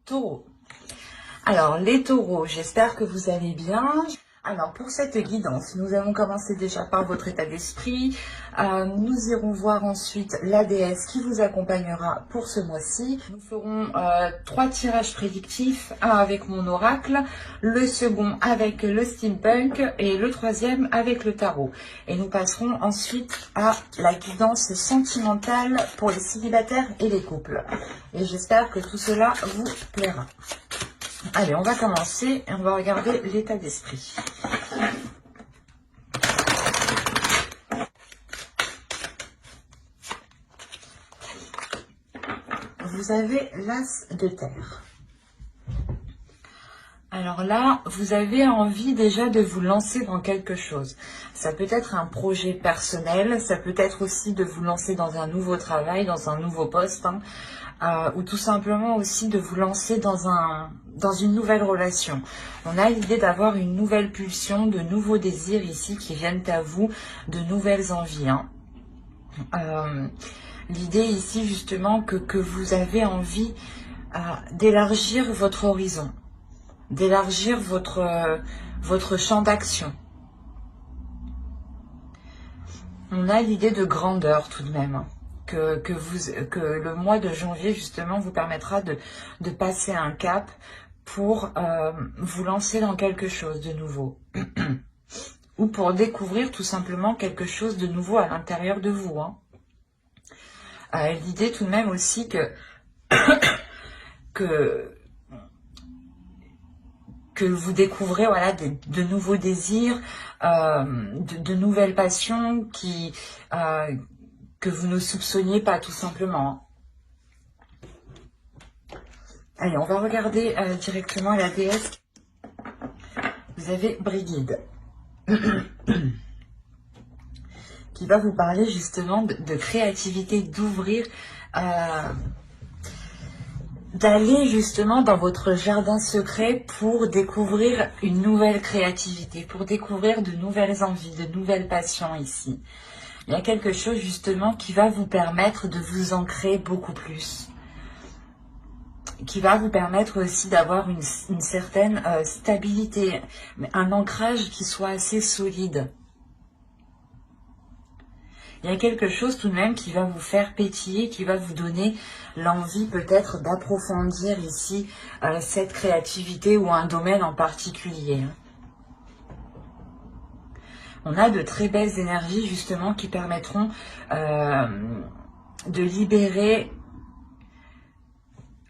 Taureau. Alors, les taureaux, j'espère que vous allez bien. Alors, pour cette guidance, nous allons commencer déjà par votre état d'esprit. Nous irons voir ensuite la déesse qui vous accompagnera pour ce mois-ci. Nous ferons 3 tirages prédictifs, un avec mon oracle, le second avec le steampunk et le troisième avec le tarot. Et nous passerons ensuite à la guidance sentimentale pour les célibataires et les couples. Et j'espère que tout cela vous plaira. Allez, on va commencer et on va regarder l'état d'esprit. Vous avez l'as de terre. Alors là, vous avez envie déjà de vous lancer dans quelque chose. Ça peut être un projet personnel, ça peut être aussi de vous lancer dans un nouveau travail, dans un nouveau poste, ou tout simplement aussi de vous lancer dans une nouvelle relation. On a l'idée d'avoir une nouvelle pulsion, de nouveaux désirs ici qui viennent à vous, de nouvelles envies. L'idée ici justement que vous avez envie d'élargir votre horizon, d'élargir votre champ d'action. On a l'idée de grandeur tout de même, que le mois de janvier justement vous permettra de passer un cap pour vous lancer dans quelque chose de nouveau. Ou pour découvrir tout simplement quelque chose de nouveau à l'intérieur de vous. L'idée tout de même aussi que vous découvrez voilà, de nouveaux désirs, de nouvelles passions que vous ne soupçonniez pas tout simplement. Allez, on va regarder directement la déesse. Vous avez Brigide. Qui va vous parler justement de créativité, d'ouvrir, d'aller justement dans votre jardin secret pour découvrir une nouvelle créativité, pour découvrir de nouvelles envies, de nouvelles passions ici. Il y a quelque chose justement qui va vous permettre de vous ancrer beaucoup plus, qui va vous permettre aussi d'avoir une certaine stabilité, un ancrage qui soit assez solide. Il y a quelque chose tout de même qui va vous faire pétiller, qui va vous donner l'envie peut-être d'approfondir ici cette créativité ou un domaine en particulier. On a de très belles énergies justement qui permettront de libérer,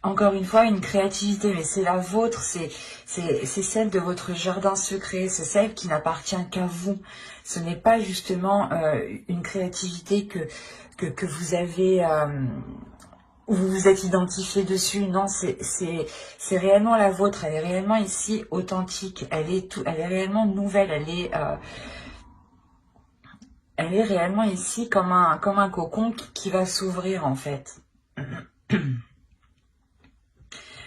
encore une fois, une créativité, mais c'est la vôtre, c'est celle de votre jardin secret, c'est celle qui n'appartient qu'à vous. Ce n'est pas justement une créativité que vous avez, où vous vous êtes identifié dessus. Non, c'est réellement la vôtre, elle est réellement ici authentique, elle est réellement nouvelle, elle est réellement ici comme un cocon qui va s'ouvrir en fait.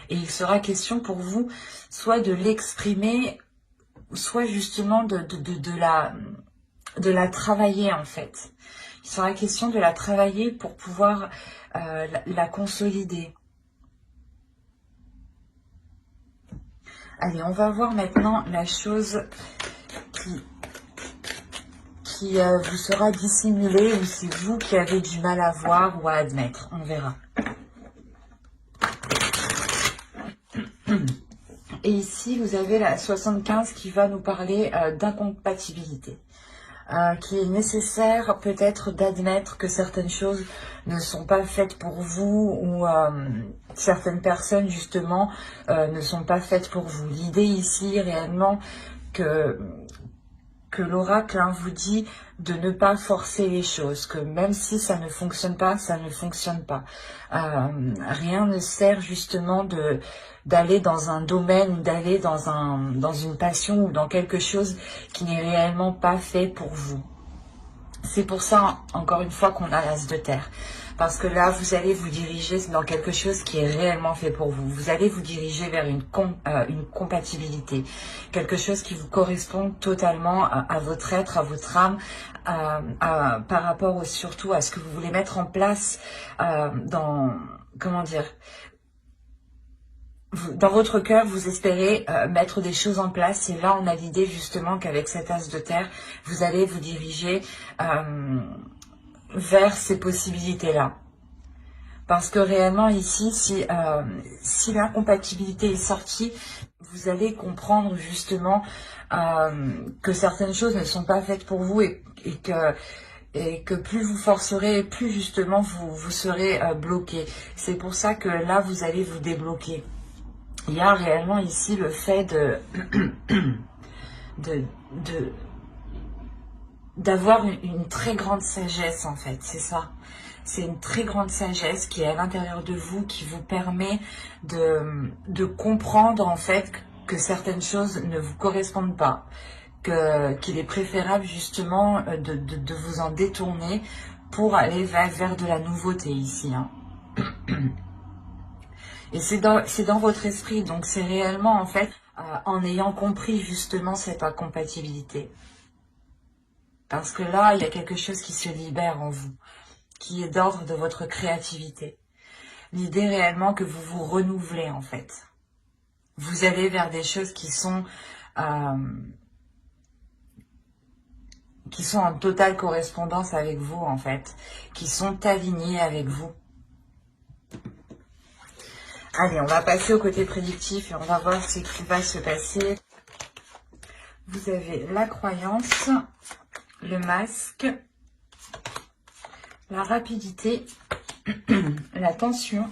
Et il sera question pour vous soit de l'exprimer, soit justement de la travailler en fait. Il sera question de la travailler pour pouvoir la consolider. Allez, on va voir maintenant la chose qui vous sera dissimulée ou c'est vous qui avez du mal à voir ou à admettre. On verra. Et ici, vous avez la 75 qui va nous parler d'incompatibilité. Qui est nécessaire peut-être d'admettre que certaines choses ne sont pas faites pour vous ou certaines personnes justement ne sont pas faites pour vous. L'idée ici réellement que l'oracle vous dit de ne pas forcer les choses, que même si ça ne fonctionne pas, ça ne fonctionne pas. Rien ne sert justement d'aller dans un domaine, d'aller dans une passion ou dans quelque chose qui n'est réellement pas fait pour vous. C'est pour ça, encore une fois, qu'on a l'as de terre. Parce que là, vous allez vous diriger dans quelque chose qui est réellement fait pour vous. Vous allez vous diriger vers une compatibilité. Quelque chose qui vous correspond totalement à votre être, à votre âme, par rapport surtout à ce que vous voulez mettre en place comment dire, dans votre cœur, vous espérez mettre des choses en place. Et là, on a l'idée justement qu'avec cet as de terre, vous allez vous diriger vers ces possibilités-là. Parce que réellement ici, si l'incompatibilité est sortie, vous allez comprendre justement que certaines choses ne sont pas faites pour vous et que plus vous forcerez, plus justement vous serez bloqué. C'est pour ça que là, vous allez vous débloquer. Il y a réellement ici le fait d'avoir une très grande sagesse en fait, c'est ça. C'est une très grande sagesse qui est à l'intérieur de vous, qui vous permet de comprendre en fait que certaines choses ne vous correspondent pas, qu'il est préférable justement de vous en détourner pour aller vers de la nouveauté ici. Hein. Et c'est dans votre esprit, donc c'est réellement en fait en ayant compris justement cette incompatibilité. Parce que là, il y a quelque chose qui se libère en vous, qui est d'ordre de votre créativité. L'idée réellement que vous vous renouvelez en fait. Vous allez vers des choses qui sont en totale correspondance avec vous en fait, qui sont alignées avec vous. Allez, on va passer au côté prédictif et on va voir ce qui va se passer. Vous avez la croyance, le masque, la rapidité, la tension,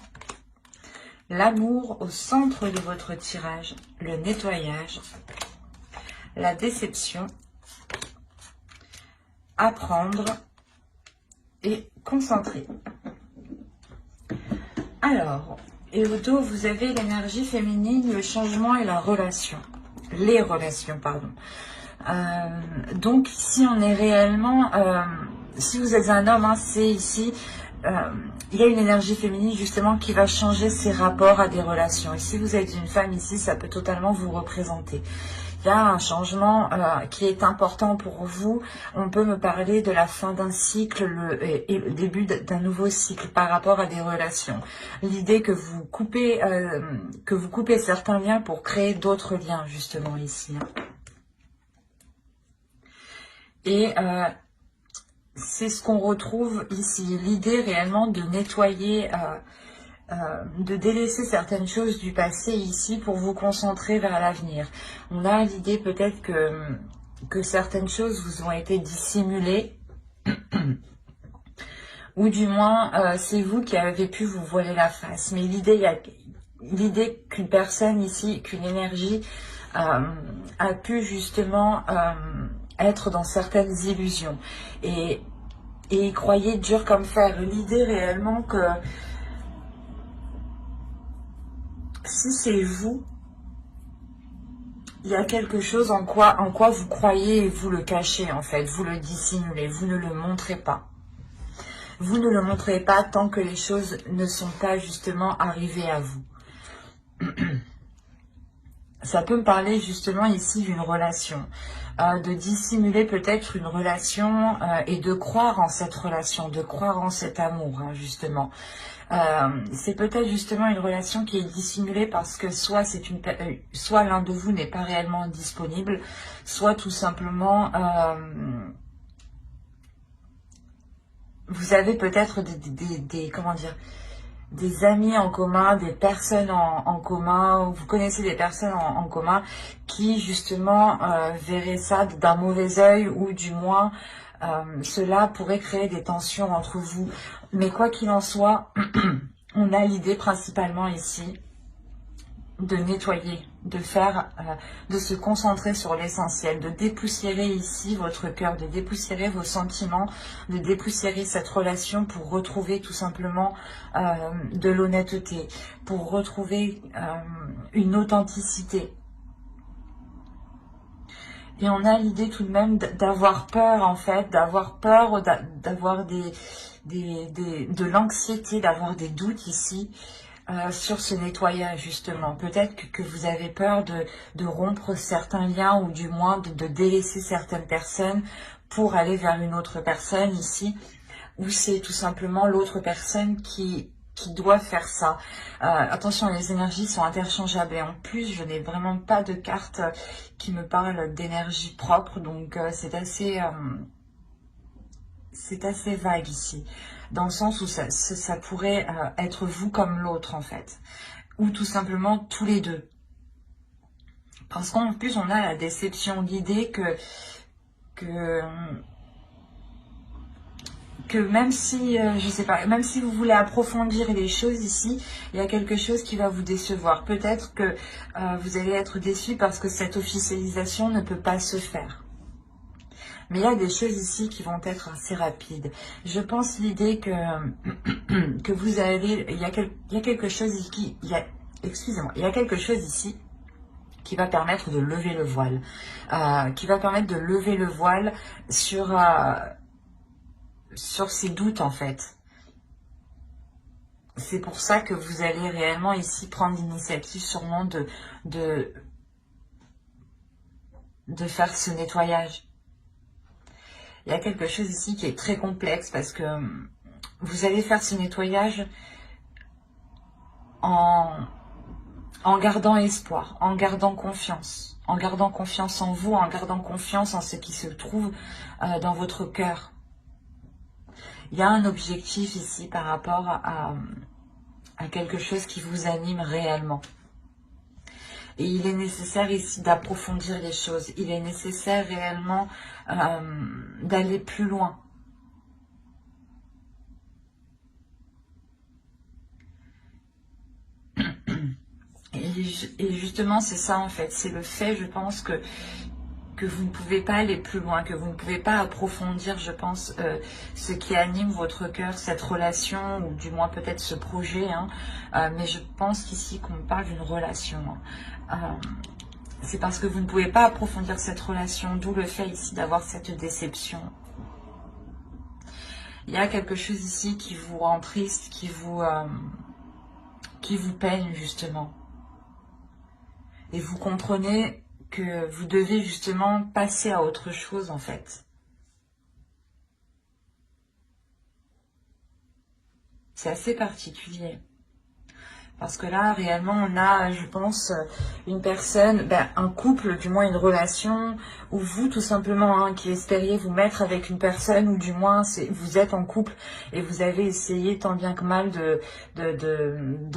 l'amour au centre de votre tirage, le nettoyage, la déception, apprendre et concentrer. Alors, et au dos, vous avez l'énergie féminine, le changement et la relation. Les relations, pardon. Donc ici, on est réellement... si vous êtes un homme, hein, c'est ici... il y a une énergie féminine justement qui va changer ses rapports à des relations. Et si vous êtes une femme ici, ça peut totalement vous représenter. Il y a un changement qui est important pour vous. On peut me parler de la fin d'un cycle et le début d'un nouveau cycle par rapport à des relations. L'idée que vous coupez certains liens pour créer d'autres liens justement ici. Et c'est ce qu'on retrouve ici. L'idée réellement de nettoyer, de délaisser certaines choses du passé ici pour vous concentrer vers l'avenir. On a l'idée peut-être que certaines choses vous ont été dissimulées. Ou du moins, c'est vous qui avez pu vous voiler la face. Mais l'idée qu'une personne ici, qu'une énergie a pu justement être dans certaines illusions. Et y croyez dur comme fer. L'idée réellement que si c'est vous, il y a quelque chose en quoi vous croyez et vous le cachez en fait. Vous le dissimulez, vous ne le montrez pas. Vous ne le montrez pas tant que les choses ne sont pas justement arrivées à vous. Ça peut me parler justement ici d'une relation, de dissimuler peut-être une relation et de croire en cette relation, de croire en cet amour, hein, justement. C'est peut-être justement une relation qui est dissimulée parce que soit l'un de vous n'est pas réellement disponible, soit tout simplement vous avez peut-être comment dire, des amis en commun, des personnes en commun, vous connaissez des personnes en commun qui justement verraient ça d'un mauvais œil ou du moins cela pourrait créer des tensions entre vous. Mais quoi qu'il en soit, on a l'idée principalement ici de nettoyer, de se concentrer sur l'essentiel, de dépoussiérer ici votre cœur, de dépoussiérer vos sentiments, de dépoussiérer cette relation pour retrouver tout simplement de l'honnêteté, pour retrouver une authenticité. Et on a l'idée tout de même d'avoir peur en fait, d'avoir peur, d'avoir de l'anxiété, d'avoir des doutes ici. Sur ce nettoyage justement. Peut-être que vous avez peur de rompre certains liens ou du moins de délaisser certaines personnes pour aller vers une autre personne ici, ou c'est tout simplement l'autre personne qui qui doit faire ça. Attention, les énergies sont interchangeables et en plus, je n'ai vraiment pas de carte qui me parle d'énergie propre, donc c'est assez vague ici, dans le sens où ça pourrait être vous comme l'autre en fait, ou tout simplement tous les deux. Parce qu'en plus, on a la déception, l'idée que même si, je sais pas, même si vous voulez approfondir les choses ici, il y a quelque chose qui va vous décevoir. Peut-être que vous allez être déçu parce que cette officialisation ne peut pas se faire. Mais il y a des choses ici qui vont être assez rapides. Je pense l'idée que vous allez, il y a quelque chose ici, excusez-moi, il y a quelque chose ici qui va permettre de lever le voile, sur ces doutes en fait. C'est pour ça que vous allez réellement ici prendre l'initiative sûrement de faire ce nettoyage. Il y a quelque chose ici qui est très complexe parce que vous allez faire ce nettoyage en gardant espoir, en gardant confiance en vous, en gardant confiance en ce qui se trouve dans votre cœur. Il y a un objectif ici par rapport à quelque chose qui vous anime réellement. Et il est nécessaire ici d'approfondir les choses. Il est nécessaire réellement d'aller plus loin. Et justement, c'est ça en fait. C'est le fait, je pense, que vous ne pouvez pas aller plus loin, que vous ne pouvez pas approfondir, je pense, ce qui anime votre cœur, cette relation, ou du moins peut-être ce projet. Hein. Mais je pense qu'ici, qu'on parle d'une relation. Hein. C'est parce que vous ne pouvez pas approfondir cette relation, d'où le fait ici d'avoir cette déception. Il y a quelque chose ici qui vous rend triste, qui vous peine justement. Et vous comprenez que vous devez justement passer à autre chose en fait. C'est assez particulier. Parce que là, réellement, on a, je pense, une personne, un couple, du moins une relation, ou vous, tout simplement, hein, qui espériez vous mettre avec une personne, ou du moins, vous êtes en couple, et vous avez essayé tant bien que mal de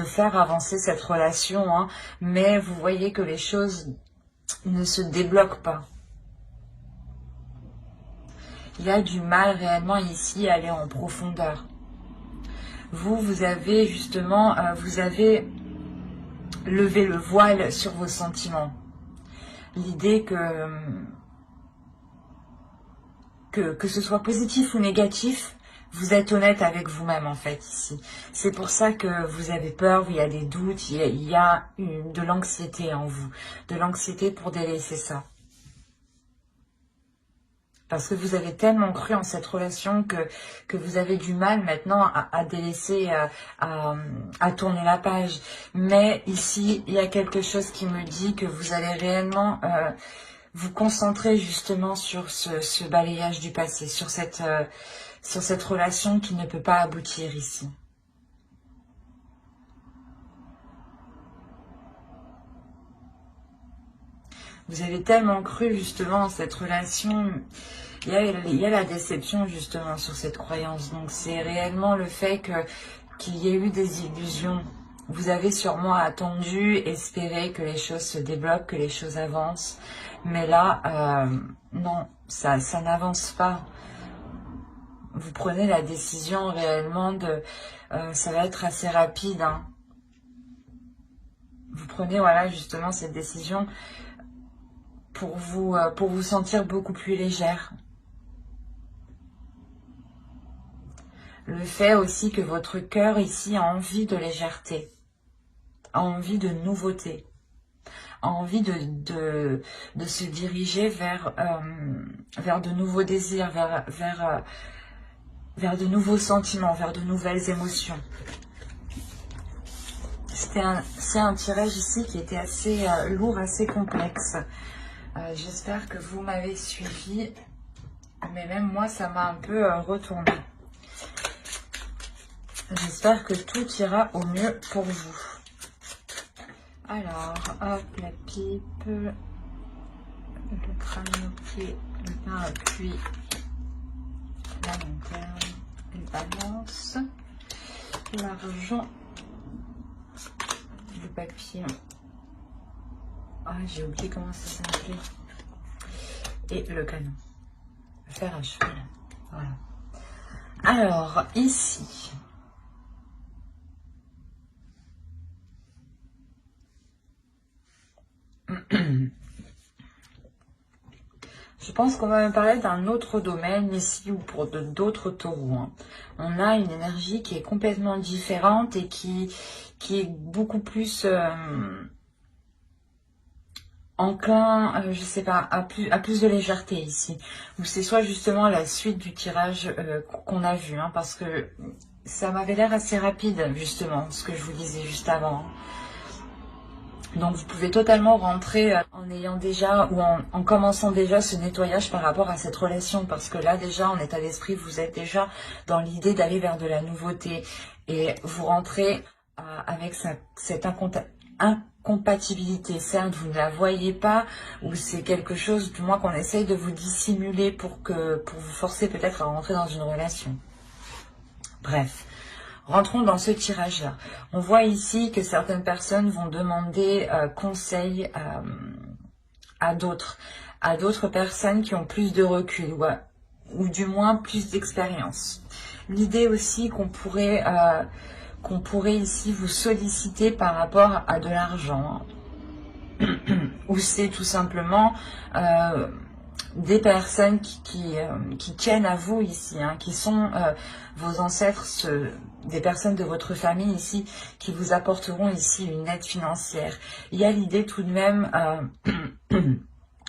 faire avancer cette relation, hein, mais vous voyez que les choses ne se débloquent pas. Il y a du mal réellement ici à aller en profondeur. Vous avez justement, vous avez levé le voile sur vos sentiments. L'idée que ce soit positif ou négatif, vous êtes honnête avec vous-même en fait ici. C'est pour ça que vous avez peur, il y a des doutes, il y a de l'anxiété en vous. De l'anxiété pour délaisser ça. Parce que vous avez tellement cru en cette relation que vous avez du mal maintenant à délaisser, à tourner la page. Mais ici, il y a quelque chose qui me dit que vous allez réellement vous concentrer justement sur ce balayage du passé, sur cette relation qui ne peut pas aboutir ici. Vous avez tellement cru justement en cette relation. Il y a la déception justement sur cette croyance. Donc c'est réellement le fait qu'il y ait eu des illusions. Vous avez sûrement attendu, espéré que les choses se débloquent, que les choses avancent. Mais là, non, ça n'avance pas. Vous prenez la décision réellement ça va être assez rapide. Hein. Vous prenez voilà justement cette décision pour vous sentir beaucoup plus légère. Le fait aussi que votre cœur ici a envie de légèreté, a envie de nouveauté, a envie de se diriger vers de nouveaux désirs, vers de nouveaux sentiments, vers de nouvelles émotions. C'est un tirage ici qui était assez lourd, assez complexe. J'espère que vous m'avez suivi, mais même moi, ça m'a un peu retourné. J'espère que tout ira au mieux pour vous. Alors, hop, la pipe, le crâne au pied, le parapluie, la lanterne, les balances, l'argent, le papier. Ah, j'ai oublié comment ça s'appelait. Et le canon. Le fer à cheval. Voilà. Alors, ici. Je pense qu'on va me parler d'un autre domaine ici ou pour d'autres taureaux. Hein. On a une énergie qui est complètement différente et qui est beaucoup plus enclin, je sais pas, à plus de légèreté ici. Ou c'est soit justement la suite du tirage qu'on a vu, hein, parce que ça m'avait l'air assez rapide justement, ce que je vous disais juste avant. Hein. Donc vous pouvez totalement rentrer en ayant déjà ou en commençant déjà ce nettoyage par rapport à cette relation, parce que là déjà en état d'esprit vous êtes déjà dans l'idée d'aller vers de la nouveauté et vous rentrez avec cette incompatibilité. Certes vous ne la voyez pas ou c'est quelque chose du moins qu'on essaye de vous dissimuler pour vous forcer peut-être à rentrer dans une relation. Bref. Rentrons dans ce tirage-là. On voit ici que certaines personnes vont demander conseil à d'autres personnes qui ont plus de recul ou du moins plus d'expérience. L'idée aussi qu'on pourrait ici vous solliciter par rapport à de l'argent. Ou c'est tout simplement des personnes qui tiennent à vous ici, hein, qui sont vos ancêtres, des personnes de votre famille ici, qui vous apporteront ici une aide financière. Il y a l'idée tout de même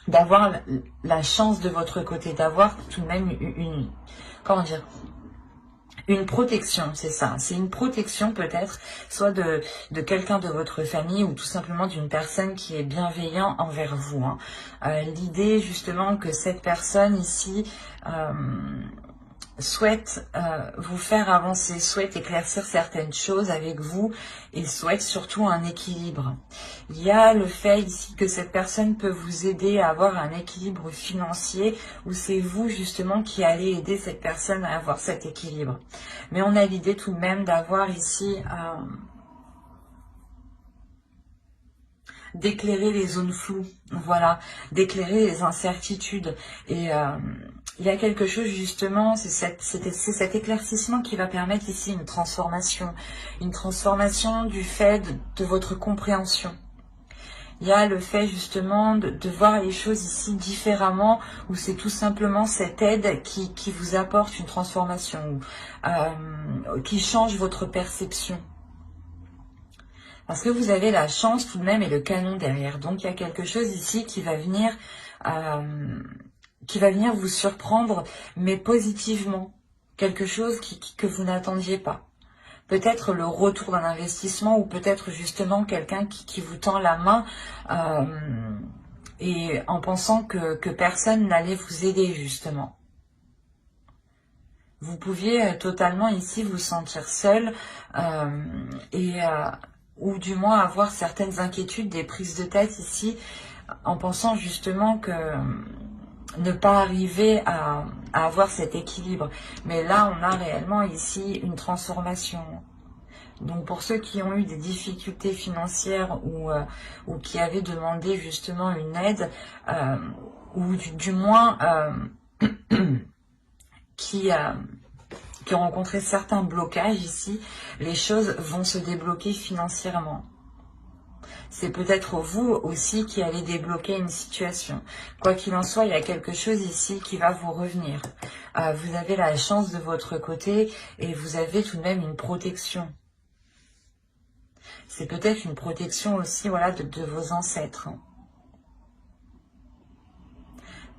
d'avoir la chance de votre côté, d'avoir tout de même comment dire, une protection, c'est ça. C'est une protection peut-être, soit de quelqu'un de votre famille ou tout simplement d'une personne qui est bienveillant envers vous. Hein. L'idée justement que cette personne ici souhaite vous faire avancer, souhaite éclaircir certaines choses avec vous et souhaite surtout un équilibre. Il y a le fait ici que cette personne peut vous aider à avoir un équilibre financier ou c'est vous justement qui allez aider cette personne à avoir cet équilibre. Mais on a l'idée tout de même d'avoir ici d'éclairer les zones floues, voilà, d'éclairer les incertitudes et il y a quelque chose justement, c'est cet éclaircissement qui va permettre ici une transformation du fait de votre compréhension. Il y a le fait justement de voir les choses ici différemment, où c'est tout simplement cette aide qui vous apporte une transformation, qui change votre perception. Parce que vous avez la chance tout de même et le canon derrière. Donc il y a quelque chose ici qui va venir vous surprendre, mais positivement. Quelque chose que vous n'attendiez pas. Peut-être le retour d'un investissement ou peut-être justement quelqu'un qui vous tend la main et en pensant que personne n'allait vous aider justement. Vous pouviez totalement ici vous sentir seul ou du moins avoir certaines inquiétudes, des prises de tête ici, en pensant justement que ne pas arriver à avoir cet équilibre. Mais là, on a réellement ici une transformation. Donc pour ceux qui ont eu des difficultés financières ou qui avaient demandé justement une aide, ou du moins qui ont rencontré certains blocages ici, les choses vont se débloquer financièrement. C'est peut-être vous aussi qui allez débloquer une situation. Quoi qu'il en soit, il y a quelque chose ici qui va vous revenir. Vous avez la chance de votre côté et vous avez tout de même une protection. C'est peut-être une protection aussi, voilà, de vos ancêtres.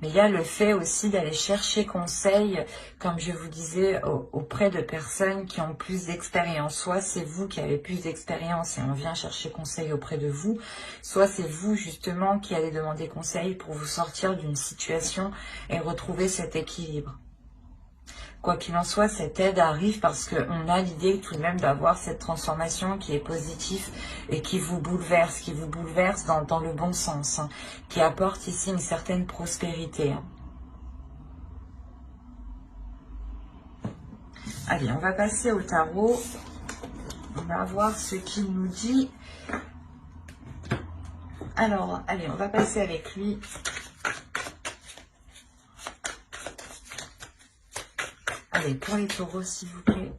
Mais il y a le fait aussi d'aller chercher conseil, comme je vous disais, auprès de personnes qui ont plus d'expérience. Soit c'est vous qui avez plus d'expérience et on vient chercher conseil auprès de vous, soit c'est vous justement qui allez demander conseil pour vous sortir d'une situation et retrouver cet équilibre. Quoi qu'il en soit, cette aide arrive parce qu'on a l'idée tout de même d'avoir cette transformation qui est positive et qui vous bouleverse dans le bon sens, hein, qui apporte ici une certaine prospérité. Hein. Allez, on va passer au tarot. On va voir ce qu'il nous dit. Alors, allez, on va passer avec lui. Allez, pour les taureaux, s'il vous plaît.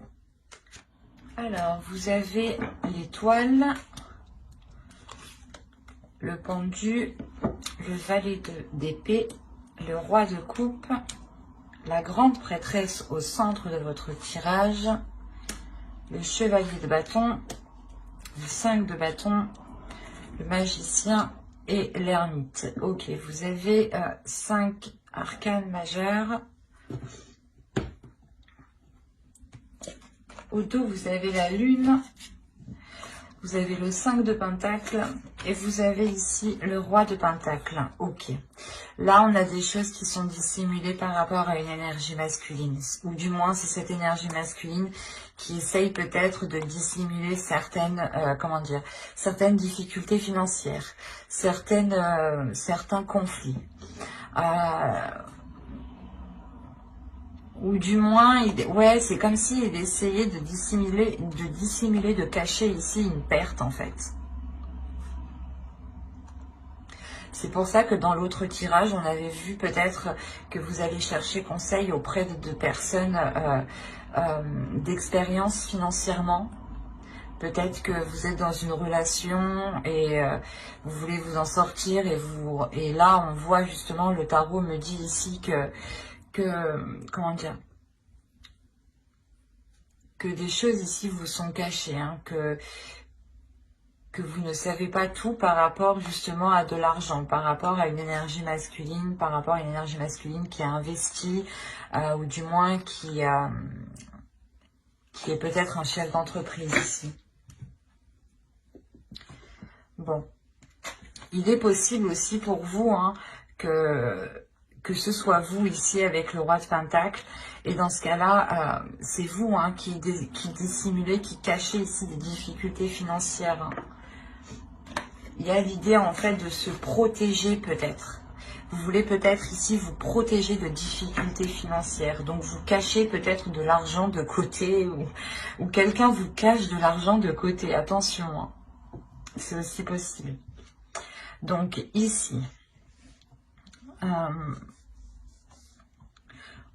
Alors, vous avez l'étoile, le pendu, le valet d'épée, le roi de coupe, la grande prêtresse au centre de votre tirage, le chevalier de bâton, le 5 de bâton, le magicien et l'ermite. Ok, vous avez 5 arcanes majeures. Au dos, vous avez la lune, vous avez le 5 de pentacle et vous avez ici le roi de pentacle. Ok. Là, on a des choses qui sont dissimulées par rapport à une énergie masculine. Ou du moins, c'est cette énergie masculine qui essaye peut-être de dissimuler certaines, certaines difficultés financières, certains conflits. Ou du moins, ouais, c'est comme s'il essayait de dissimuler, de cacher ici une perte en fait. C'est pour ça que dans l'autre tirage, on avait vu peut-être que vous allez chercher conseil auprès de personnes d'expérience financièrement. Peut-être que vous êtes dans une relation et vous voulez vous en sortir et là, on voit justement, le tarot me dit ici comment dire, que des choses ici vous sont cachées, hein, que vous ne savez pas tout par rapport justement à de l'argent, par rapport à une énergie masculine, qui a investi, ou du moins qui est peut-être un chef d'entreprise ici. Bon, il est possible aussi pour vous, hein, que ce soit vous ici avec le roi de pentacle. Et dans ce cas-là, c'est vous, hein, qui dissimulez, qui cachez ici des difficultés financières. Hein. Il y a l'idée en fait de se protéger peut-être. Vous voulez peut-être ici vous protéger de difficultés financières. Donc vous cachez peut-être de l'argent de côté ou quelqu'un vous cache de l'argent de côté. Attention, hein. C'est aussi possible. Donc ici,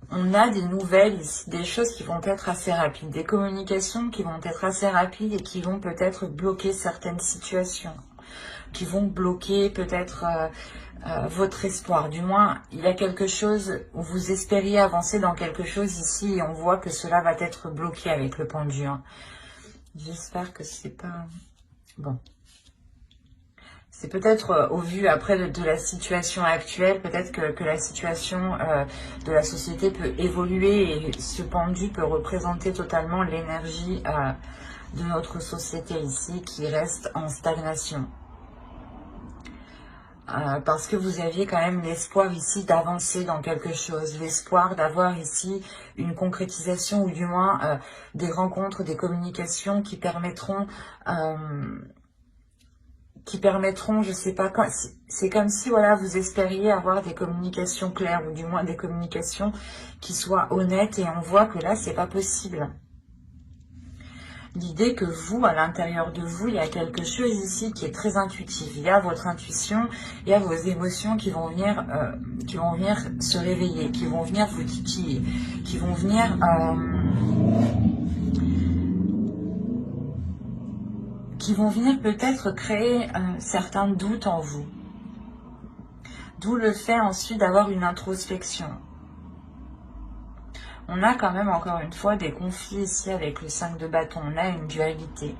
on a des nouvelles ici, des choses qui vont être assez rapides, des communications qui vont être assez rapides et qui vont peut-être bloquer certaines situations, qui vont bloquer peut-être votre espoir. Du moins, il y a quelque chose où vous espériez avancer dans quelque chose ici et on voit que cela va être bloqué avec le pendu. Hein. J'espère que c'est pas... Bon. C'est peut-être au vu après de la situation actuelle, peut-être que la situation de la société peut évoluer et ce pendu peut représenter totalement l'énergie de notre société ici qui reste en stagnation. Parce que vous aviez quand même l'espoir ici d'avancer dans quelque chose, l'espoir d'avoir ici une concrétisation ou du moins des rencontres, des communications qui permettront... je sais pas, c'est comme si voilà vous espériez avoir des communications claires ou du moins des communications qui soient honnêtes et on voit que là c'est pas possible. L'idée que vous, à l'intérieur de vous, il y a quelque chose ici qui est très intuitif. Il y a votre intuition, il y a vos émotions qui vont venir se réveiller, qui vont venir vous titiller, qui vont venir peut-être créer certains doutes en vous. D'où le fait ensuite d'avoir une introspection. On a quand même encore une fois des conflits ici avec le 5 de bâton. On a une dualité.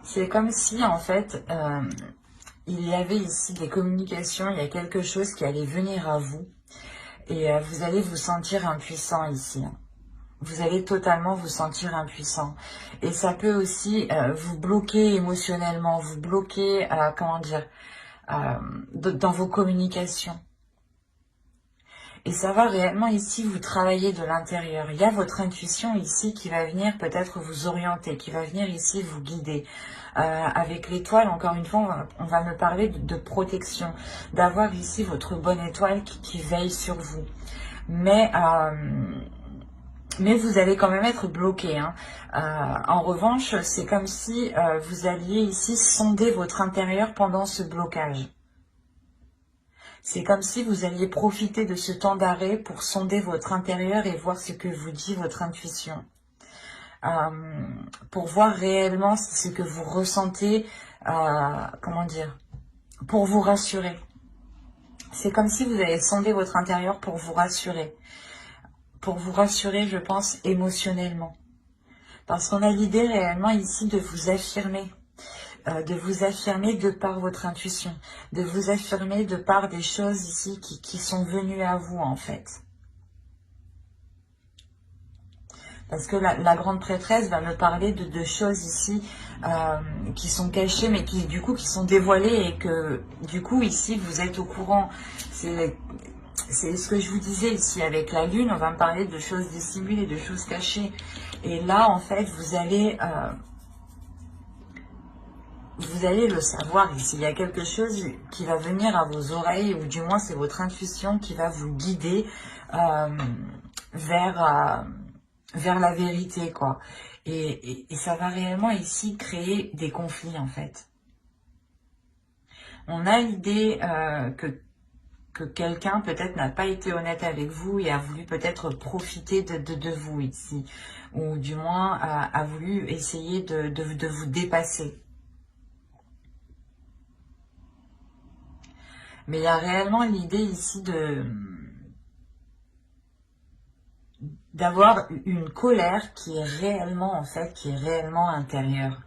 C'est comme si en fait... il y avait ici des communications, il y a quelque chose qui allait venir à vous et vous allez vous sentir impuissant ici. Vous allez totalement vous sentir impuissant. Et ça peut aussi vous bloquer émotionnellement, vous bloquer, comment dire, dans vos communications. Et ça va réellement ici vous travailler de l'intérieur. Il y a votre intuition ici qui va venir peut-être vous orienter, qui va venir ici vous guider. Avec l'étoile, encore une fois, on va me parler de protection, d'avoir ici votre bonne étoile qui veille sur vous. Mais vous allez quand même être bloqué. Hein. En revanche, c'est comme si vous alliez ici sonder votre intérieur pendant ce blocage. C'est comme si vous alliez profiter de ce temps d'arrêt pour sonder votre intérieur et voir ce que vous dit votre intuition. Pour voir réellement ce que vous ressentez, comment dire, pour vous rassurer. C'est comme si vous allez sonder votre intérieur pour vous rassurer. Pour vous rassurer, je pense, émotionnellement. Parce qu'on a l'idée réellement ici de vous affirmer. De vous affirmer de par votre intuition, de vous affirmer de par des choses ici qui sont venues à vous en fait. Parce que la grande prêtresse va me parler de choses ici qui sont cachées mais qui du coup qui sont dévoilées et que du coup ici vous êtes au courant. C'est ce que je vous disais ici avec la lune, on va me parler de choses dissimulées, de choses cachées. Et là en fait vous allez le savoir ici. Il y a quelque chose qui va venir à vos oreilles, ou du moins c'est votre intuition qui va vous guider vers la vérité, quoi. Et ça va réellement ici créer des conflits, en fait. On a l'idée que quelqu'un peut-être n'a pas été honnête avec vous et a voulu peut-être profiter de vous ici. Ou du moins a voulu essayer de vous dépasser. Mais il y a réellement l'idée ici d'avoir une colère qui est réellement, en fait, qui est réellement intérieure.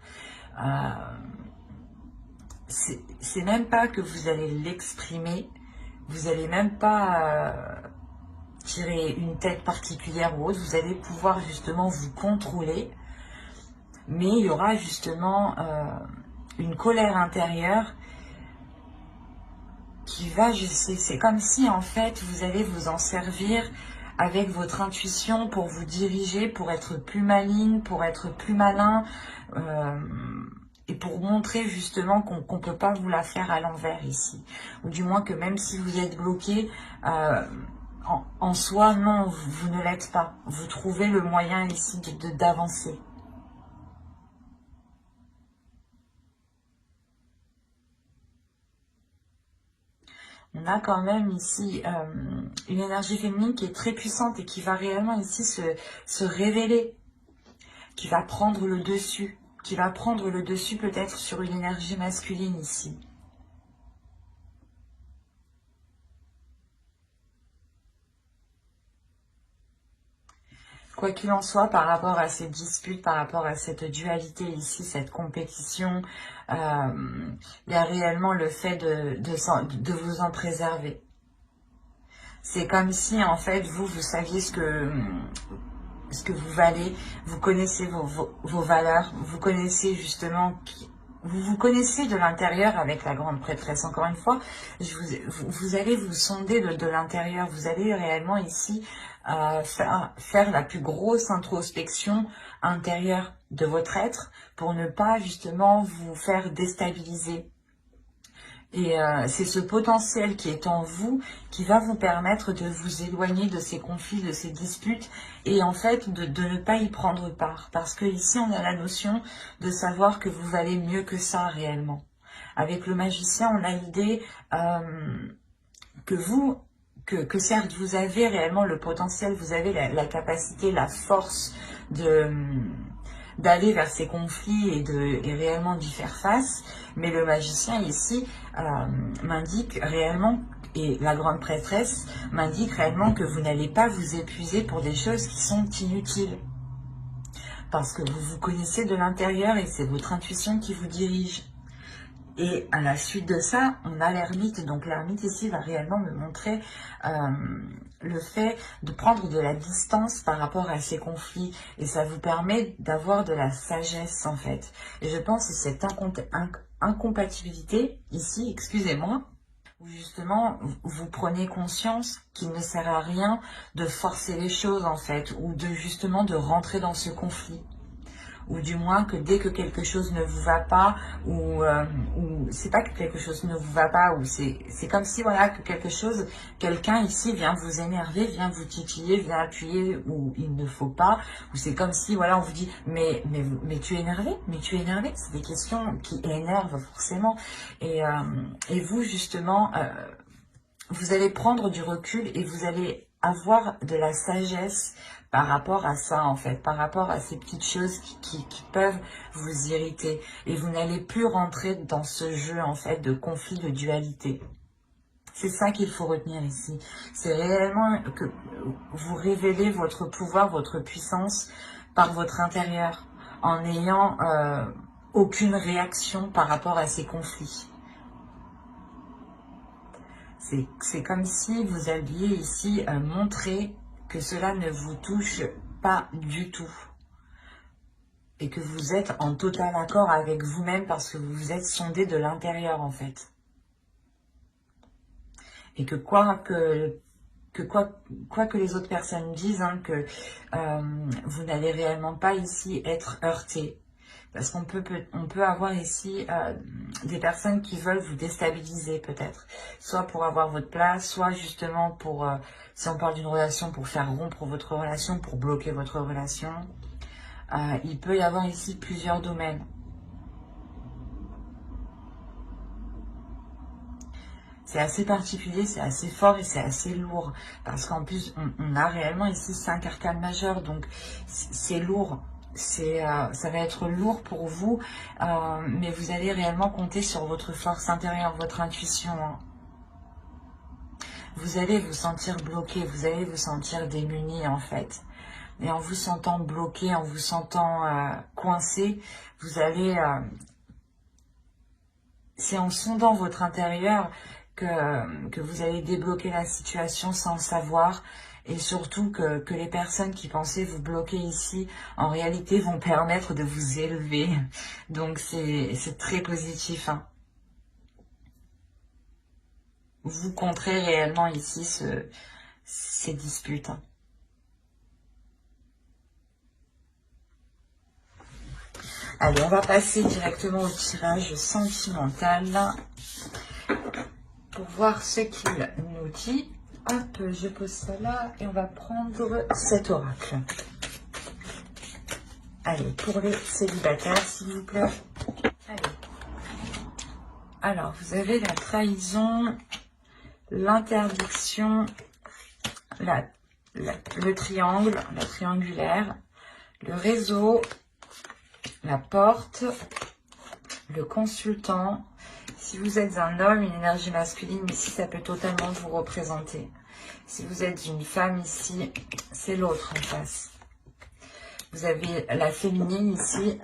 C'est même pas que vous allez l'exprimer, vous allez même pas tirer une tête particulière ou autre, vous allez pouvoir justement vous contrôler, mais il y aura justement une colère intérieure qui va, c'est comme si en fait vous allez vous en servir avec votre intuition pour vous diriger, pour être plus maligne, pour être plus malin, et pour montrer justement qu'on ne peut pas vous la faire à l'envers ici. Ou du moins que même si vous êtes bloqué, en soi, non, vous ne l'êtes pas. Vous trouvez le moyen ici d'avancer. On a quand même ici une énergie féminine qui est très puissante et qui va réellement ici se révéler, qui va prendre le dessus, peut-être sur une énergie masculine ici. Quoi qu'il en soit, par rapport à ces disputes, par rapport à cette dualité ici, cette compétition, il y a réellement le fait de vous en préserver. C'est comme si, en fait, vous saviez ce que vous valez, vous connaissez vos valeurs, vous connaissez justement... Vous connaissez de l'intérieur avec la grande prêtresse. Encore une fois, vous allez vous sonder de l'intérieur. Vous allez réellement ici faire la plus grosse introspection intérieure de votre être pour ne pas justement vous faire déstabiliser. Et c'est ce potentiel qui est en vous qui va vous permettre de vous éloigner de ces conflits, de ces disputes et en fait de ne pas y prendre part. Parce que ici on a la notion de savoir que vous valez mieux que ça réellement. Avec le magicien on a l'idée que certes vous avez réellement le potentiel, vous avez la capacité, la force d'aller vers ces conflits et réellement d'y faire face. Mais le magicien ici m'indique réellement, et la grande prêtresse m'indique réellement que vous n'allez pas vous épuiser pour des choses qui sont inutiles. Parce que vous vous connaissez de l'intérieur et c'est votre intuition qui vous dirige. Et à la suite de ça, on a l'ermite. Donc l'ermite ici va réellement me montrer le fait de prendre de la distance par rapport à ces conflits. Et ça vous permet d'avoir de la sagesse en fait. Et je pense que cette incompatibilité ici, excusez-moi, où justement vous prenez conscience qu'il ne sert à rien de forcer les choses en fait, ou de justement de rentrer dans ce conflit. Ou du moins que dès que quelque chose ne vous va pas, ou c'est pas que quelque chose ne vous va pas, ou c'est comme si voilà que quelqu'un ici vient vous énerver, vient vous titiller, vient appuyer où il ne faut pas, ou c'est comme si voilà on vous dit mais tu es énervé, c'est des questions qui énervent forcément, et vous justement vous allez prendre du recul et vous allez avoir de la sagesse par rapport à ça en fait, par rapport à ces petites choses qui peuvent vous irriter. Et vous n'allez plus rentrer dans ce jeu en fait de conflit, de dualité. C'est ça qu'il faut retenir ici. C'est réellement que vous révélez votre pouvoir, votre puissance par votre intérieur, en n'ayant aucune réaction par rapport à ces conflits. C'est comme si vous alliez ici montrer que cela ne vous touche pas du tout. Et que vous êtes en total accord avec vous-même parce que vous vous êtes sondé de l'intérieur en fait. Et que quoi que les autres personnes disent, hein, que vous n'allez réellement pas ici être heurté. Parce qu'on peut avoir ici des personnes qui veulent vous déstabiliser peut-être. Soit pour avoir votre place, soit justement pour, si on parle d'une relation, pour faire rompre votre relation, pour bloquer votre relation. Il peut y avoir ici plusieurs domaines. C'est assez particulier, c'est assez fort et c'est assez lourd. Parce qu'en plus, on a réellement ici 5 arcanes majeures. Donc, c'est lourd. Ça va être lourd pour vous, mais vous allez réellement compter sur votre force intérieure, votre intuition. Hein. Vous allez vous sentir bloqué, vous allez vous sentir démuni en fait. Et en vous sentant bloqué, en vous sentant coincé, vous allez... c'est en sondant votre intérieur que vous allez débloquer la situation sans le savoir. Et surtout que les personnes qui pensaient vous bloquer ici, en réalité, vont permettre de vous élever. Donc, c'est très positif. Hein. Vous contrez réellement ici ces disputes. Hein. Allez, on va passer directement au tirage sentimental pour voir ce qu'il nous dit. Hop, je pose ça là et on va prendre cet oracle. Allez, pour les célibataires, s'il vous plaît. Allez. Alors, vous avez la trahison, l'interdiction, le triangle, la triangulaire, le réseau, la porte, le consultant. Si vous êtes un homme, une énergie masculine, ici, ça peut totalement vous représenter. Si vous êtes une femme, ici, c'est l'autre en face. Vous avez la féminine ici.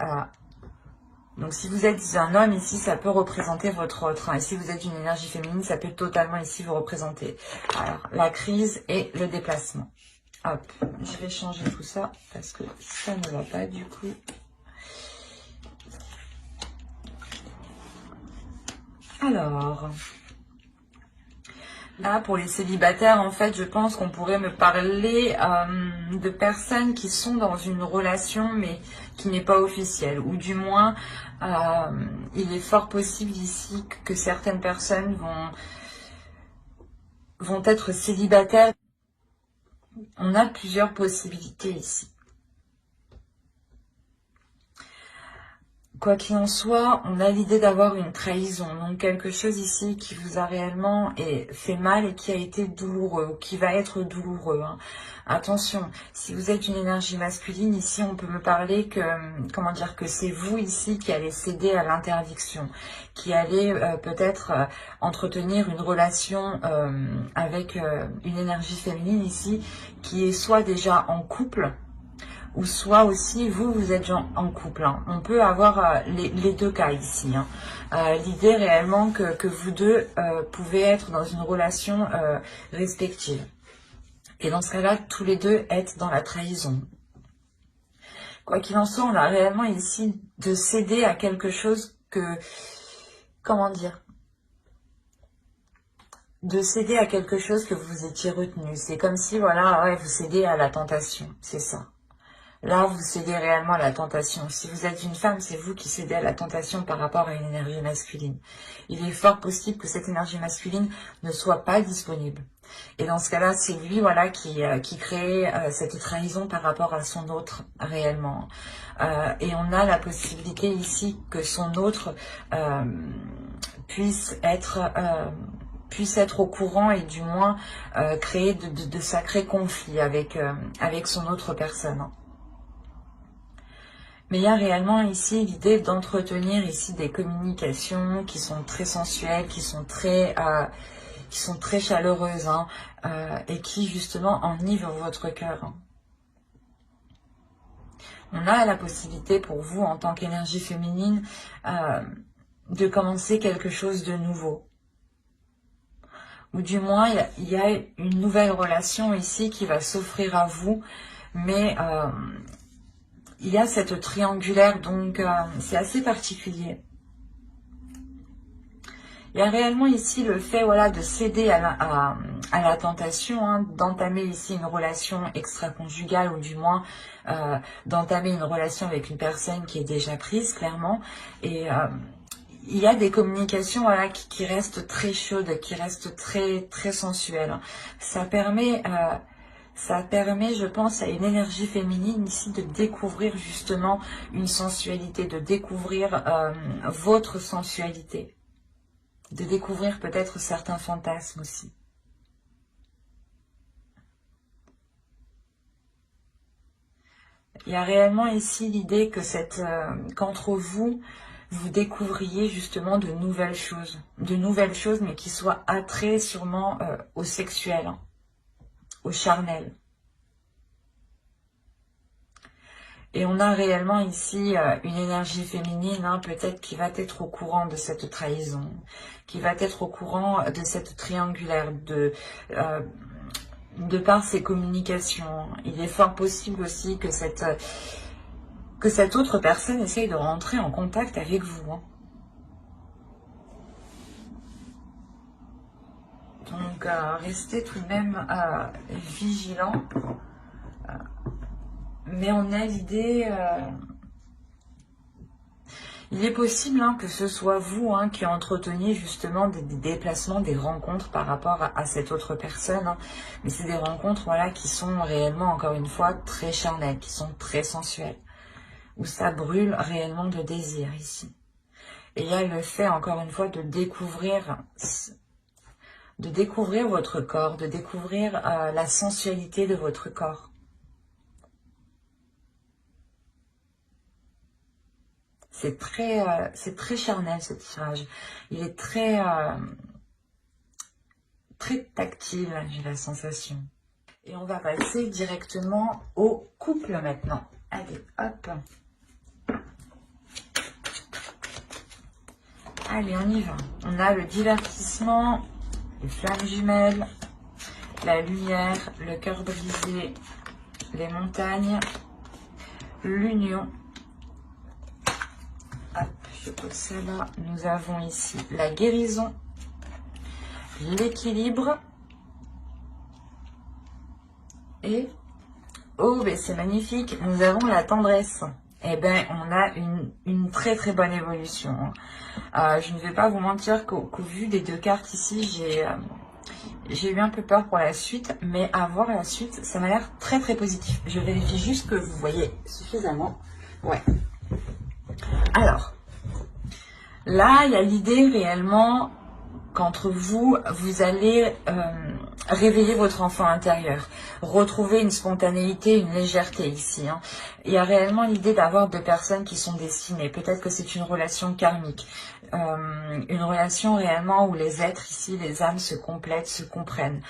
Donc, si vous êtes un homme, ici, ça peut représenter votre autre. Et si vous êtes une énergie féminine, ça peut totalement ici vous représenter. Alors, la crise et le déplacement. Hop, je vais changer tout ça parce que ça ne va pas du coup. Alors, là, pour les célibataires, en fait, je pense qu'on pourrait me parler de personnes qui sont dans une relation, mais qui n'est pas officielle. Ou du moins, il est fort possible ici que certaines personnes vont être célibataires. On a plusieurs possibilités ici. Quoi qu'il en soit, on a l'idée d'avoir une trahison, donc quelque chose ici qui vous a réellement fait mal et qui a été douloureux, ou qui va être douloureux. Hein. Attention, si vous êtes une énergie masculine, ici on peut me parler que, comment dire, que c'est vous ici qui allez céder à l'interdiction, qui allez peut-être entretenir une relation avec une énergie féminine ici, qui est soit déjà en couple, ou soit aussi vous êtes en couple. Hein. On peut avoir les deux cas ici. Hein. L'idée réellement que vous deux pouvez être dans une relation respective. Et dans ce cas-là, tous les deux être dans la trahison. Quoi qu'il en soit, on a réellement ici de céder à quelque chose que... Comment dire? De céder à quelque chose que vous étiez retenu. C'est comme si, voilà, ouais, vous cédez à la tentation. C'est ça. Là, vous cédez réellement à la tentation. Si vous êtes une femme, c'est vous qui cédez à la tentation par rapport à une énergie masculine. Il est fort possible que cette énergie masculine ne soit pas disponible. Et dans ce cas-là, c'est lui, voilà, qui crée cette trahison par rapport à son autre, réellement. Et on a la possibilité ici que son autre puisse être au courant et du moins créer de sacrés conflits avec son autre personne. Mais il y a réellement ici l'idée d'entretenir ici des communications qui sont très sensuelles, qui sont très chaleureuses, hein, et qui justement enivrent votre cœur. Hein. On a la possibilité pour vous, en tant qu'énergie féminine, de commencer quelque chose de nouveau. Ou du moins, il y a une nouvelle relation ici qui va s'offrir à vous, mais... il y a cette triangulaire, donc c'est assez particulier. Il y a réellement ici le fait, voilà, de céder à la tentation, hein, d'entamer ici une relation extra-conjugale ou du moins d'entamer une relation avec une personne qui est déjà prise, clairement. Et il y a des communications, voilà, qui restent très chaudes, qui restent très sensuelles. Ça permet, je pense, à une énergie féminine ici de découvrir justement une sensualité, de découvrir votre sensualité, de découvrir peut-être certains fantasmes aussi. Il y a réellement ici l'idée que qu'entre vous, vous découvriez justement de nouvelles choses, mais qui soient attraits sûrement au sexuel, hein, au charnel. Et on a réellement ici une énergie féminine, hein, peut-être qui va être au courant de cette trahison, qui va être au courant de cette triangulaire, de par ses communications. Il est fort possible aussi que cette autre personne essaye de rentrer en contact avec vous. Hein. Donc, restez tout de même vigilant. Mais on a l'idée... il est possible, hein, que ce soit vous, hein, qui entreteniez justement des déplacements, des rencontres par rapport à cette autre personne. Hein. Mais c'est des rencontres, voilà, qui sont réellement, encore une fois, très charnelles, qui sont très sensuelles. Où ça brûle réellement de désir ici. Et il y a le fait, encore une fois, de découvrir votre corps, de découvrir la sensualité de votre corps. C'est très charnel, ce tirage. Il est très tactile, j'ai la sensation. Et on va passer directement au couple maintenant. Allez, hop. Allez, on y va. On a le divertissement, les flammes jumelles, la lumière, le cœur brisé, les montagnes, l'union. Hop, je pose ça là. Nous avons ici la guérison, l'équilibre et, oh, ben c'est magnifique, nous avons la tendresse. Eh bien, on a une très bonne évolution. Je ne vais pas vous mentir qu'au vu des deux cartes ici, j'ai eu un peu peur pour la suite, mais à voir la suite, ça m'a l'air très positif. Je vérifie juste que vous voyez suffisamment. Ouais. Alors, là, il y a l'idée réellement qu'entre vous, vous allez réveiller votre enfant intérieur, retrouver une spontanéité, une légèreté ici. Hein. Il y a réellement l'idée d'avoir deux personnes qui sont destinées. Peut-être que c'est une relation karmique. une relation réellement où les êtres ici, les âmes se complètent, se comprennent.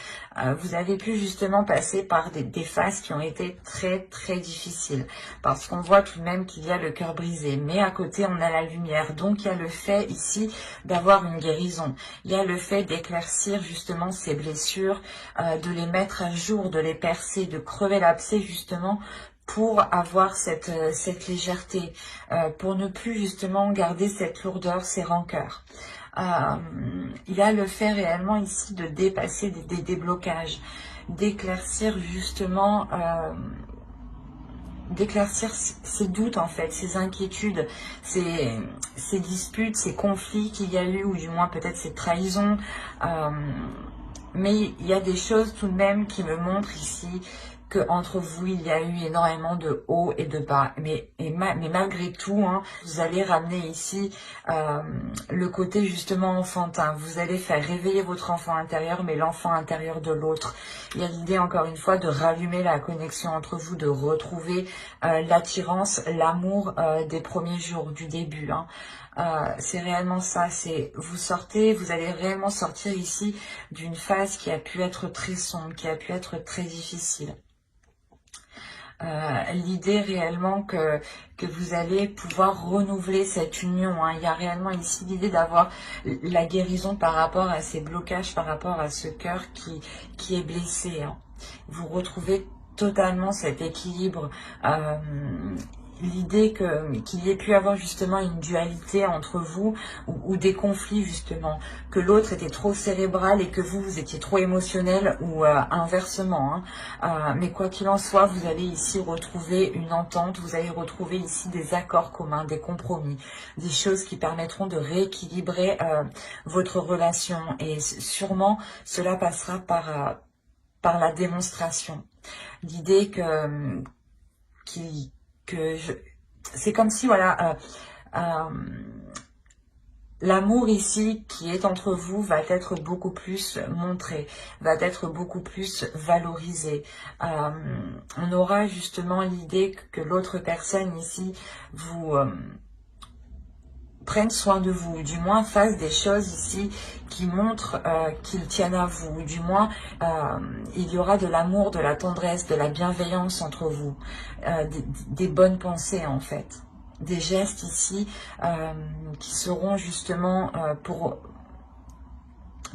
Vous avez pu justement passer par des phases qui ont été très très difficiles, parce qu'on voit tout de même qu'il y a le cœur brisé, mais à côté on a la lumière. Donc il y a le fait ici d'avoir une guérison, il y a le fait d'éclaircir justement ces blessures, de les mettre à jour, de les percer, de crever l'abcès justement, pour avoir cette légèreté, pour ne plus justement garder cette lourdeur, ces rancœurs. Il y a le fait réellement ici de dépasser des déblocages, d'éclaircir justement, d'éclaircir ces doutes en fait, ces inquiétudes, ces disputes, ces conflits qu'il y a eu, ou du moins peut-être ces trahisons. Mais il y a des choses tout de même qui me montrent ici que entre vous, il y a eu énormément de hauts et de bas. Mais malgré tout, hein, vous allez ramener ici le côté justement enfantin. Vous allez faire réveiller votre enfant intérieur, mais l'enfant intérieur de l'autre. Il y a l'idée, encore une fois, de rallumer la connexion entre vous, de retrouver l'attirance, l'amour des premiers jours, du début. Hein. C'est réellement ça, c'est vous sortez, vous allez réellement sortir ici d'une phase qui a pu être très sombre, qui a pu être très difficile. L'idée réellement que vous allez pouvoir renouveler cette union, hein. Il y a réellement ici l'idée d'avoir la guérison par rapport à ces blocages, par rapport à ce cœur qui est blessé, hein. Vous retrouvez totalement cet équilibre, l'idée qu'il y ait pu avoir justement une dualité entre vous, ou des conflits justement, que l'autre était trop cérébral et que vous étiez trop émotionnel, ou inversement, hein. Mais quoi qu'il en soit, vous allez ici retrouver une entente, vous allez retrouver ici des accords communs, des compromis, des choses qui permettront de rééquilibrer votre relation, et sûrement cela passera par la démonstration. L'idée c'est comme si, voilà, l'amour ici qui est entre vous va être beaucoup plus montré, va être beaucoup plus valorisé. On aura justement l'idée que l'autre personne ici vous prenne soin de vous, du moins fasse des choses ici qui montrent qu'ils tiennent à vous, du moins il y aura de l'amour, de la tendresse, de la bienveillance entre vous, des bonnes pensées en fait, des gestes ici qui seront justement pour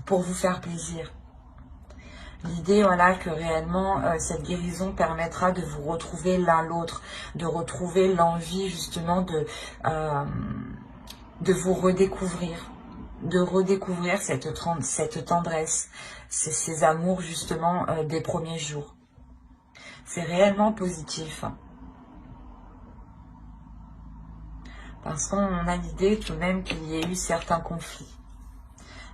vous faire plaisir. L'idée, voilà, que réellement cette guérison permettra de vous retrouver l'un l'autre, de retrouver l'envie justement de vous redécouvrir, de redécouvrir cette tendresse, ces amours justement des premiers jours. C'est réellement positif. Parce qu'on a l'idée tout de même qu'il y ait eu certains conflits.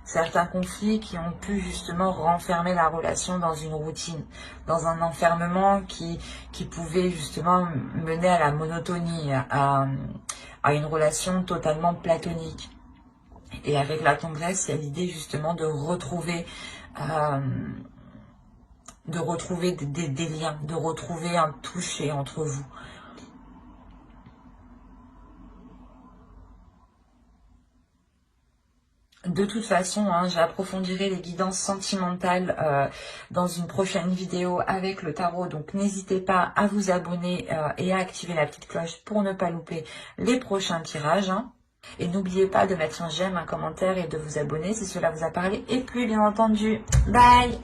Certains conflits qui ont pu justement renfermer la relation dans une routine, dans un enfermement qui pouvait justement mener à la monotonie, à une relation totalement platonique. Et avec la tendresse, il y a l'idée justement de retrouver des liens, de retrouver un toucher entre vous. De toute façon, hein, j'approfondirai les guidances sentimentales dans une prochaine vidéo avec le tarot. Donc n'hésitez pas à vous abonner et à activer la petite cloche pour ne pas louper les prochains tirages. Hein. Et n'oubliez pas de mettre un j'aime, un commentaire et de vous abonner si cela vous a parlé et plu, bien entendu. Bye!